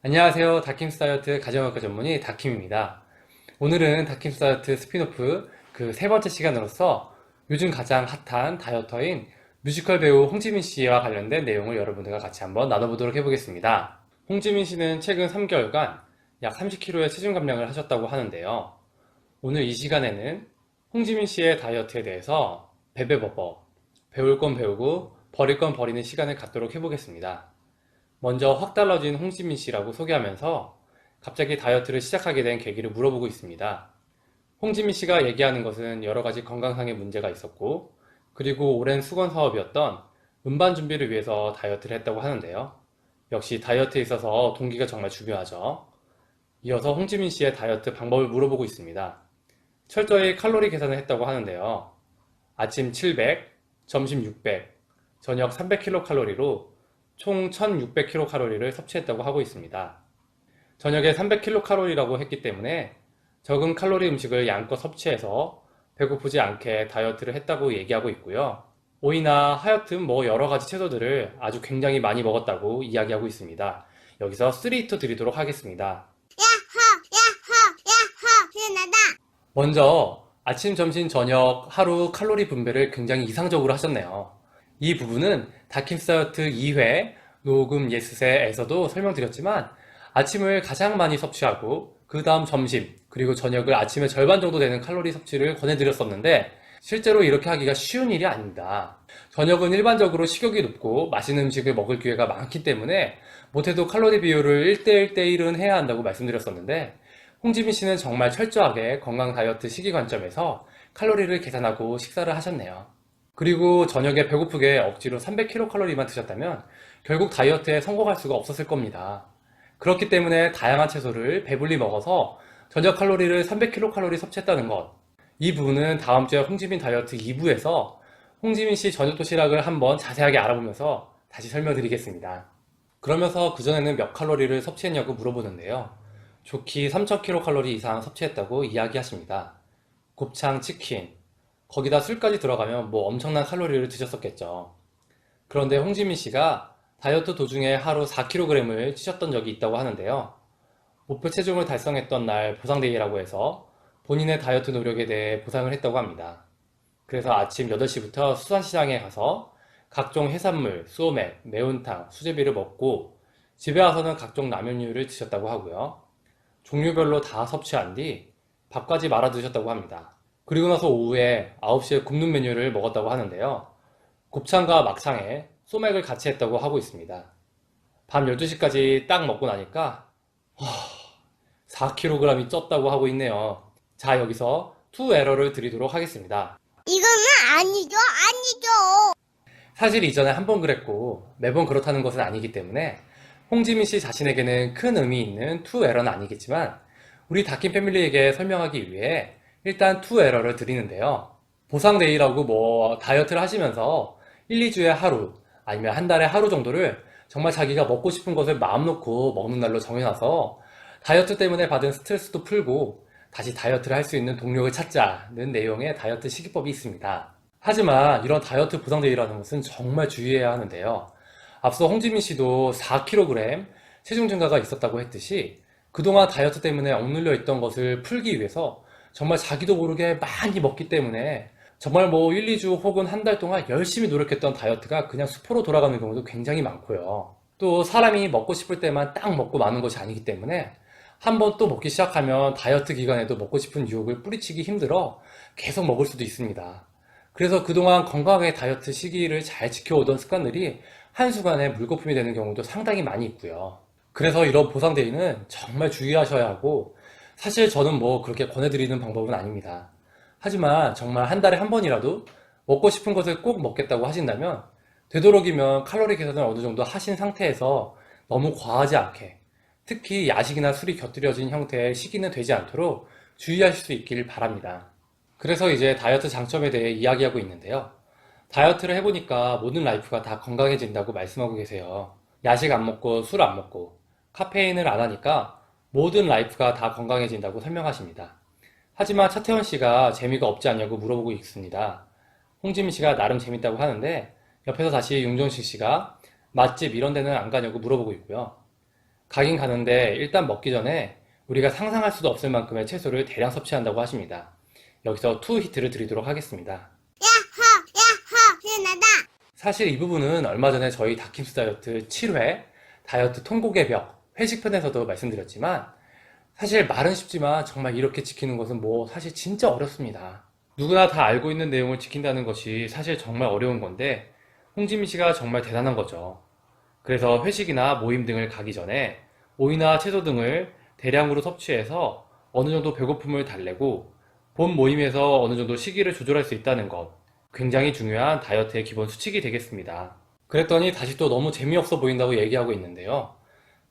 안녕하세요. 다킴스 다이어트 가정학과 전문의 다킴입니다. 오늘은 다킴스 다이어트 스피노프 그 세 번째 시간으로서 요즘 가장 핫한 다이어터인 뮤지컬 배우 홍지민 씨와 관련된 내용을 여러분들과 같이 한번 나눠보도록 해보겠습니다. 홍지민 씨는 최근 3개월간 약 30kg의 체중 감량을 하셨다고 하는데요. 오늘 이 시간에는 홍지민 씨의 다이어트에 대해서 베베버버, 배울 건 배우고 버릴 건 버리는 시간을 갖도록 해보겠습니다. 먼저 확 달라진 홍지민 씨라고 소개하면서 갑자기 다이어트를 시작하게 된 계기를 물어보고 있습니다. 홍지민 씨가 얘기하는 것은 여러 가지 건강상의 문제가 있었고, 그리고 오랜 수건 사업이었던 음반 준비를 위해서 다이어트를 했다고 하는데요. 역시 다이어트에 있어서 동기가 정말 중요하죠. 이어서 홍지민 씨의 다이어트 방법을 물어보고 있습니다. 철저히 칼로리 계산을 했다고 하는데요. 아침 700, 점심 600, 저녁 300kcal로 총 1600kcal를 섭취했다고 하고 있습니다. 저녁에 300kcal라고 했기 때문에 적은 칼로리 음식을 양껏 섭취해서 배고프지 않게 다이어트를 했다고 얘기하고 있고요. 오이나 하여튼 여러 가지 채소들을 아주 굉장히 많이 먹었다고 이야기하고 있습니다. 여기서 3트 드리도록 하겠습니다. 신나다. 먼저 아침, 점심, 저녁 하루 칼로리 분배를 굉장히 이상적으로 하셨네요. 이 부분은 다킴스 다이어트 2회 녹음 예스세에서도 설명드렸지만 아침을 가장 많이 섭취하고 그 다음 점심 그리고 저녁을 아침의 절반 정도 되는 칼로리 섭취를 권해드렸었는데 실제로 이렇게 하기가 쉬운 일이 아닙니다. 저녁은 일반적으로 식욕이 높고 맛있는 음식을 먹을 기회가 많기 때문에 못해도 칼로리 비율을 1대1대1은 해야 한다고 말씀드렸었는데 홍지민 씨는 정말 철저하게 건강 다이어트 시기 관점에서 칼로리를 계산하고 식사를 하셨네요. 그리고 저녁에 배고프게 억지로 300kcal만 드셨다면 결국 다이어트에 성공할 수가 없었을 겁니다. 그렇기 때문에 다양한 채소를 배불리 먹어서 저녁 칼로리를 300kcal 섭취했다는 것. 이 부분은 다음 주에 홍지민 다이어트 2부에서 홍지민 씨 저녁 도시락을 한번 자세하게 알아보면서 다시 설명드리겠습니다. 그러면서 그전에는 몇 칼로리를 섭취했냐고 물어보는데요. 좋기 3000kcal 이상 섭취했다고 이야기하십니다. 곱창, 치킨, 거기다 술까지 들어가면 엄청난 칼로리를 드셨었겠죠. 그런데 홍지민 씨가 다이어트 도중에 하루 4kg을 찌셨던 적이 있다고 하는데요. 목표 체중을 달성했던 날 보상데이라고 해서 본인의 다이어트 노력에 대해 보상을 했다고 합니다. 그래서 아침 8시부터 수산시장에 가서 각종 해산물, 소맥, 매운탕, 수제비를 먹고 집에 와서는 각종 라면류를 드셨다고 하고요. 종류별로 다 섭취한 뒤 밥까지 말아 드셨다고 합니다. 그리고 나서 오후에 9시에 굽는 메뉴를 먹었다고 하는데요. 곱창과 막창에 소맥을 같이 했다고 하고 있습니다. 밤 12시까지 딱 먹고 나니까 4kg이 쪘다고 하고 있네요. 자, 여기서 투 에러를 드리도록 하겠습니다. 이거는 아니죠. 사실 이전에 한 번 그랬고 매번 그렇다는 것은 아니기 때문에 홍지민 씨 자신에게는 큰 의미 있는 투 에러는 아니겠지만 우리 다킴 패밀리에게 설명하기 위해 일단 투 에러를 드리는데요. 보상데이라고 다이어트를 하시면서 1, 2주에 하루 아니면 한 달에 하루 정도를 정말 자기가 먹고 싶은 것을 마음 놓고 먹는 날로 정해놔서 다이어트 때문에 받은 스트레스도 풀고 다시 다이어트를 할 수 있는 동력을 찾자는 내용의 다이어트 시기법이 있습니다. 하지만 이런 다이어트 보상데이라는 것은 정말 주의해야 하는데요. 앞서 홍지민 씨도 4kg 체중 증가가 있었다고 했듯이 그동안 다이어트 때문에 억눌려 있던 것을 풀기 위해서 정말 자기도 모르게 많이 먹기 때문에 정말 1, 2주 혹은 한 달 동안 열심히 노력했던 다이어트가 그냥 수포로 돌아가는 경우도 굉장히 많고요. 또 사람이 먹고 싶을 때만 딱 먹고 마는 것이 아니기 때문에 한번 또 먹기 시작하면 다이어트 기간에도 먹고 싶은 유혹을 뿌리치기 힘들어 계속 먹을 수도 있습니다. 그래서 그동안 건강하게 다이어트 시기를 잘 지켜오던 습관들이 한순간에 물거품이 되는 경우도 상당히 많이 있고요. 그래서 이런 보상데이는 정말 주의하셔야 하고 사실 저는 그렇게 권해드리는 방법은 아닙니다. 하지만 정말 한 달에 한 번이라도 먹고 싶은 것을 꼭 먹겠다고 하신다면 되도록이면 칼로리 계산을 어느 정도 하신 상태에서 너무 과하지 않게 특히 야식이나 술이 곁들여진 형태의 식이는 되지 않도록 주의하실 수 있길 바랍니다. 그래서 이제 다이어트 장점에 대해 이야기하고 있는데요. 다이어트를 해보니까 모든 라이프가 다 건강해진다고 말씀하고 계세요. 야식 안 먹고 술 안 먹고 카페인을 안 하니까 모든 라이프가 다 건강해진다고 설명하십니다. 하지만 차태원 씨가 재미가 없지 않냐고 물어보고 있습니다. 홍지민 씨가 나름 재밌다고 하는데 옆에서 다시 윤종신 씨가 맛집 이런 데는 안 가냐고 물어보고 있고요. 가긴 가는데 일단 먹기 전에 우리가 상상할 수도 없을 만큼의 채소를 대량 섭취한다고 하십니다. 여기서 투 히트를 드리도록 하겠습니다. 시나다. 사실 이 부분은 얼마 전에 저희 다킴스 다이어트 7회 다이어트 통곡의 벽 회식편에서도 말씀드렸지만 사실 말은 쉽지만 정말 이렇게 지키는 것은 사실 진짜 어렵습니다. 누구나 다 알고 있는 내용을 지킨다는 것이 사실 정말 어려운 건데 홍지민 씨가 정말 대단한 거죠. 그래서 회식이나 모임 등을 가기 전에 오이나 채소 등을 대량으로 섭취해서 어느 정도 배고픔을 달래고 본 모임에서 어느 정도 시기를 조절할 수 있다는 것, 굉장히 중요한 다이어트의 기본 수칙이 되겠습니다. 그랬더니 다시 또 너무 재미없어 보인다고 얘기하고 있는데요.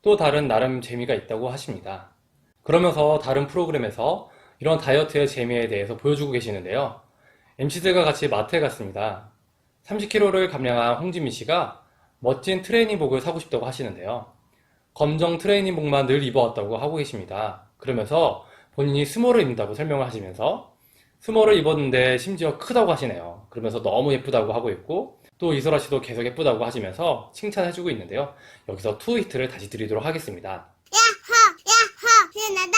또 다른 나름 재미가 있다고 하십니다. 그러면서 다른 프로그램에서 이런 다이어트의 재미에 대해서 보여주고 계시는데요. MC들과 같이 마트에 갔습니다. 30kg를 감량한 홍지민 씨가 멋진 트레이닝복을 사고 싶다고 하시는데요. 검정 트레이닝복만 늘 입어왔다고 하고 계십니다. 그러면서 본인이 스몰을 입는다고 설명을 하시면서 스몰을 입었는데 심지어 크다고 하시네요. 그러면서 너무 예쁘다고 하고 있고 또 이소라 씨도 계속 예쁘다고 하시면서 칭찬해주고 있는데요. 여기서 투 히트를 다시 드리도록 하겠습니다. 시나다.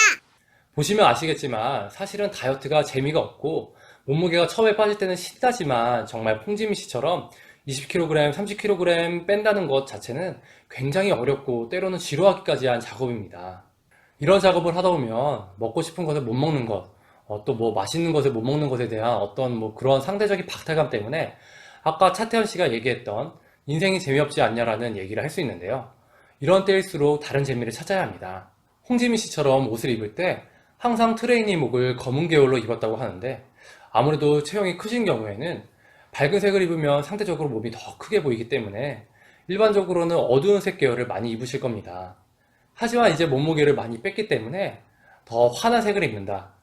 보시면 아시겠지만 사실은 다이어트가 재미가 없고 몸무게가 처음에 빠질 때는 신나지만 정말 홍지민 씨처럼 20kg, 30kg 뺀다는 것 자체는 굉장히 어렵고 때로는 지루하기까지 한 작업입니다. 이런 작업을 하다 보면 먹고 싶은 것을 못 먹는 것, 또 맛있는 것을 못 먹는 것에 대한 어떤 그런 상대적인 박탈감 때문에 아까 차태현 씨가 얘기했던 인생이 재미없지 않냐라는 얘기를 할 수 있는데요. 이런 때일수록 다른 재미를 찾아야 합니다. 홍지민 씨처럼 옷을 입을 때 항상 트레이닝복을 검은 계열로 입었다고 하는데 아무래도 체형이 크신 경우에는 밝은 색을 입으면 상대적으로 몸이 더 크게 보이기 때문에 일반적으로는 어두운 색 계열을 많이 입으실 겁니다. 하지만 이제 몸무게를 많이 뺐기 때문에 더 환한 색을 입는다.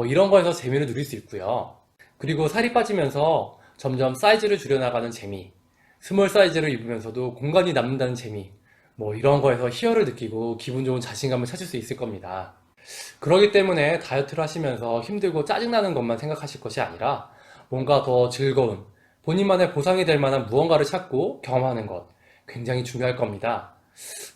이런 거에서 재미를 누릴 수 있고요. 그리고 살이 빠지면서 점점 사이즈를 줄여나가는 재미, 스몰 사이즈를 입으면서도 공간이 남는다는 재미, 이런 거에서 희열을 느끼고 기분 좋은 자신감을 찾을 수 있을 겁니다. 그렇기 때문에 다이어트를 하시면서 힘들고 짜증나는 것만 생각하실 것이 아니라 뭔가 더 즐거운 본인만의 보상이 될 만한 무언가를 찾고 경험하는 것 굉장히 중요할 겁니다.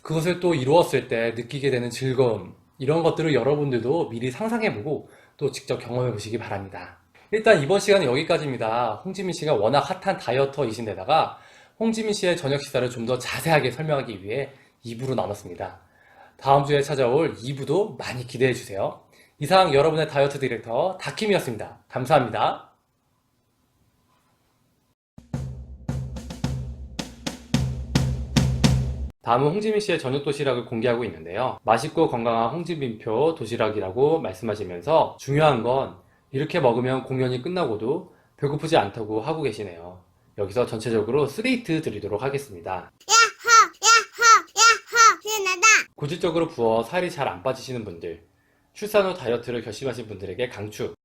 그것을 또 이루었을 때 느끼게 되는 즐거움 이런 것들을 여러분들도 미리 상상해보고 또 직접 경험해 보시기 바랍니다. 일단 이번 시간은 여기까지입니다. 홍지민 씨가 워낙 핫한 다이어터이신데다가 홍지민 씨의 저녁 식사를 좀 더 자세하게 설명하기 위해 2부로 나눴습니다. 다음 주에 찾아올 2부도 많이 기대해 주세요. 이상 여러분의 다이어트 디렉터 다킴이었습니다. 감사합니다. 다음은 홍지민 씨의 저녁 도시락을 공개하고 있는데요. 맛있고 건강한 홍지민표 도시락이라고 말씀하시면서 중요한 건 이렇게 먹으면 공연이 끝나고도 배고프지 않다고 하고 계시네요. 여기서 전체적으로 3히트 드리도록 하겠습니다. 시나다. 고질적으로 부어 살이 잘 안 빠지시는 분들, 출산 후 다이어트를 결심하신 분들에게 강추.